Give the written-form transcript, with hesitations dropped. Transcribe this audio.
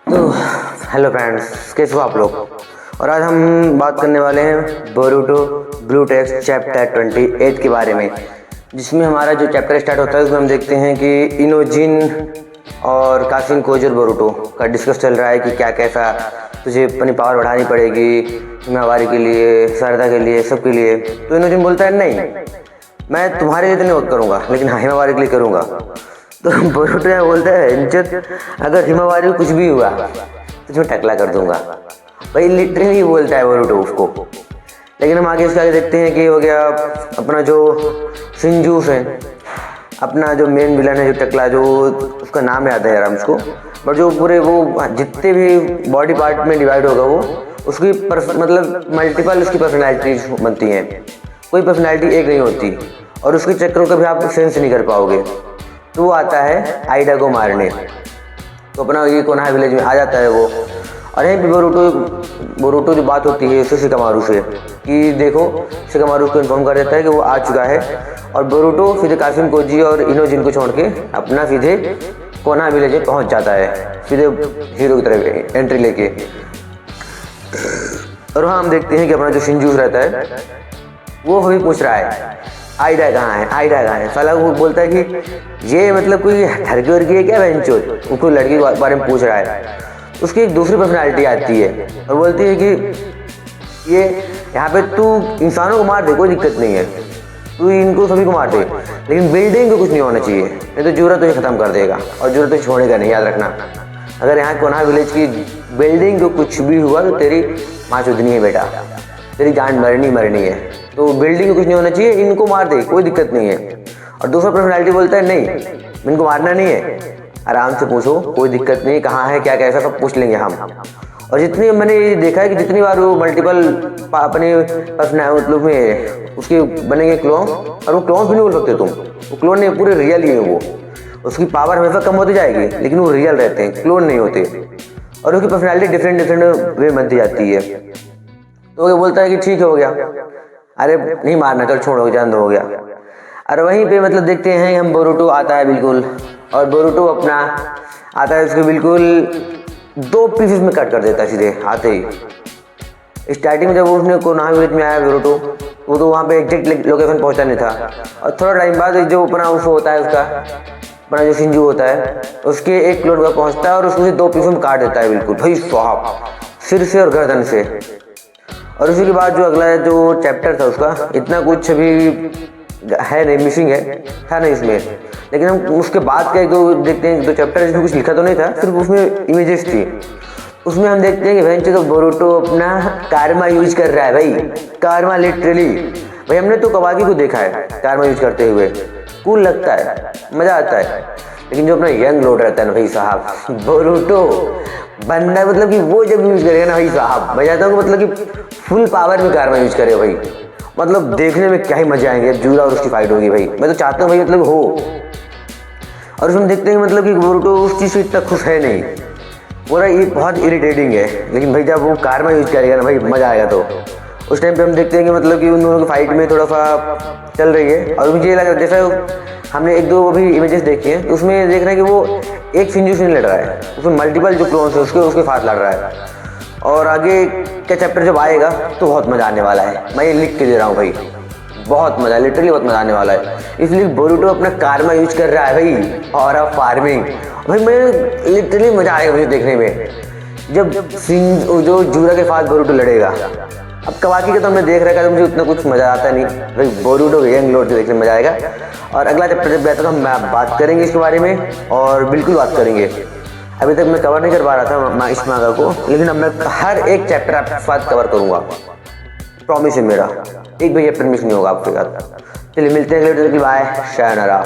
तो hello friends, कैसे हो आप लोग। और आज हम बात करने वाले हैं बोरुटो ब्लू टेक्स्ट चैप्टर 28 के बारे में, जिसमें हमारा जो चैप्टर स्टार्ट होता है उसमें हम देखते हैं कि इनोजिन और कासिन कोजर बोरुटो का डिस्कस चल रहा है कि क्या कैसा तुझे अपनी पावर बढ़ानी पड़ेगी हिमावारी के लिए, शारदा के लिए, सबके लिए। तो इनोजिन बोलता है नहीं, मैं तुम्हारे लिए तो नहीं करूँगा, लेकिन हाँ हिमावारी के लिए करूँगा। तो बोरुटो यहाँ बोलता है अगर हिमावारी को कुछ भी हुआ तो मैं टकला कर दूंगा। भाई लिटरली बोलता है बोरुटो उसको। लेकिन हम आगे इसके आगे देखते हैं कि हो गया अपना जो शिंजू है, अपना जो मेन विलन है, जो टकला, जो उसका नाम याद है यार उसको, बट जो पूरे वो जितने भी बॉडी पार्ट में डिवाइड होगा वो उसकी मतलब मल्टीपल उसकी पर्सनैलिटीज बनती हैं, कोई पर्सनैलिटी एक नहीं होती, और उसके चक्रों का भी आप सेंस नहीं कर पाओगे। तो वो आता है आइडा को मारने, तो अपना ये कोनहा विलेज में आ जाता है वो। और यहीं पे बोरुटो जो बात होती है उससे शिकामारू से कि देखो, शिकामारू को इन्फॉर्म कर देता है कि वो आ चुका है, और बोरुटो सीधे कासिन कोजी और इनोजिन को छोड़ के अपना सीधे कोनहा विलेज में पहुंच जाता है, सीधे हीरो की तरफ एंट्री लेके। और वहाँ हम देखते हैं कि अपना जो शिंजू रहता है वो हमें पूछ रहा है आइडा कहाँ है, आइडा कहाँ है। साला वो बोलता है कि ये मतलब कोई हरकी वर्की है क्या वेंचर, वो कोई लड़की के बारे में पूछ रहा है। उसकी एक दूसरी पर्सनालिटी आती है और बोलती है कि ये यहाँ पे तू इंसानों को मार दे, कोई दिक्कत नहीं है, तू इनको सभी को मार दे, लेकिन बिल्डिंग को कुछ नहीं होना चाहिए, नहीं तो जूरा तुझे खत्म कर देगा और जूरा तुझे छोड़ेगा नहीं, याद रखना। अगर यहाँ कोनहा विलेज की बिल्डिंग को कुछ भी हुआ तो तेरी माँ चुदनी है बेटा, तेरी जान मरनी है। तो बिल्डिंग को कुछ नहीं होना चाहिए, इनको मार दे, कोई दिक्कत नहीं है। और दूसरा पर्सनैलिटी बोलता है नहीं, इनको मारना नहीं है, आराम से पूछो, कोई दिक्कत नहीं, कहाँ है क्या कैसा सब पूछ लेंगे हम। और जितनी मैंने ये देखा है कि जितनी बार वो मल्टीपल अपने मतलब में उसके बनेंगे क्लोन, और वो क्लोन भी नहीं बोल सकते तुम, वो क्लोन नहीं, पूरे रियल ही है वो। उसकी पावर हमेशा कम होती जाएगी लेकिन वो रियल रहते हैं, क्लोन नहीं होते। और उसकी पर्सनैलिटी डिफरेंट वे बनती जाती है। तो वो बोलता है कि ठीक है, हो गया, अरे नहीं मारना, चल छोड़ो, जान दो, हो गया। और वहीं पे मतलब देखते हैं हम बोरुटो आता है बिल्कुल, और बोरुटो अपना आता है उसको बिल्कुल 2 पीसेस में कट कर देता है सीधे आते ही। स्टार्टिंग में जब उसने कोनहा विलेज में आया बोरुटो, वो तो वहाँ पे एग्जैक्ट लोकेशन पहुँचा नहीं था, और थोड़ा टाइम बाद जो अपना उसको होता है, उसका अपना जो शिंजू होता है उसके एक क्लोन पर पहुँचता है और उसको 2 पीसों में काट देता है बिल्कुल, भाई साहब, सिर से और गर्दन से। और उसी के बाद जो अगला जो चैप्टर था उसका इतना कुछ अभी है नहीं, मिसिंग है, था नहीं इसमें। लेकिन हम उसके बाद का एक दो देखते हैं, 2 चैप्टर जिसमें कुछ लिखा तो नहीं था, सिर्फ उसमें इमेजेस थी। उसमें हम देखते हैं कि वेंचर तो बोरुटो अपना कारमा यूज कर रहा है, भाई कारमा लिटरली। भाई हमने तो कवाकी को देखा है कारमा यूज करते हुए, कूल लगता है, मजा आता है। लेकिन जो अपना यंग लोड रहता है ना भाई साहब, बोरुटो बंदा मतलब कि वो जब यूज करेगा ना भाई साहब, मैं चाहता हूँ मतलब कि फुल पावर में कारमा यूज करे भाई, मतलब देखने में क्या ही मजा आएंगे। जूरा और उसकी फाइट होगी भाई, मैं तो चाहता हूँ भाई मतलब हो। और उसमें देखते हैं मतलब कि बोरुटो उस चीज़ से इतना खुश है नहीं, पूरा ये बहुत इरिटेटिंग है। लेकिन भाई जब वो कारमा यूज करेगा ना भाई, मजा आएगा। तो उस टाइम पे हम देखते हैं कि मतलब कि उन दोनों की फाइट में थोड़ा सा चल रही है, और मुझे ये लग रहा है जैसा हमने 1-2 अभी इमेजेस देखी हैं, उसमें देख रहे हैं कि वो एक शिंजू से नहीं लड़ रहा है, उसमें मल्टीपल जो क्लोन्स है उसके साथ लड़ रहा है। और आगे का चैप्टर जब आएगा तो बहुत मजा आने वाला है, मैं ये लिख के दे रहा हूँ भाई, बहुत मजा, लिटरली बहुत मजा आने वाला है। इसलिए बोरुटो अपना कारमा यूज कर रहा है भाई, और अब फार्मिंग भाई, मैं लिटरली मजा आएगा मुझे देखने में जब जो जूरा के साथ बोरुटो लड़ेगा। अब कवाकी का तो हमने देख रखा है, तो मुझे उतना कुछ मजा आता नहीं भाई, बोरुटो के यंग लोड से देखने में मजा आएगा। और अगला चैप्टर जब आता है तो हम बात करेंगे इसके बारे में, और बिल्कुल बात करेंगे। अभी तक मैं कवर नहीं कर पा रहा था इस मांगा को, लेकिन अब मैं हर एक चैप्टर आपके साथ कवर करूंगा, प्रॉमिस है मेरा, एक भी चैप्टर मिस नहीं होगा आपके साथ। चलिए मिलते हैं अगले वीडियो की, बाय, शायनारा।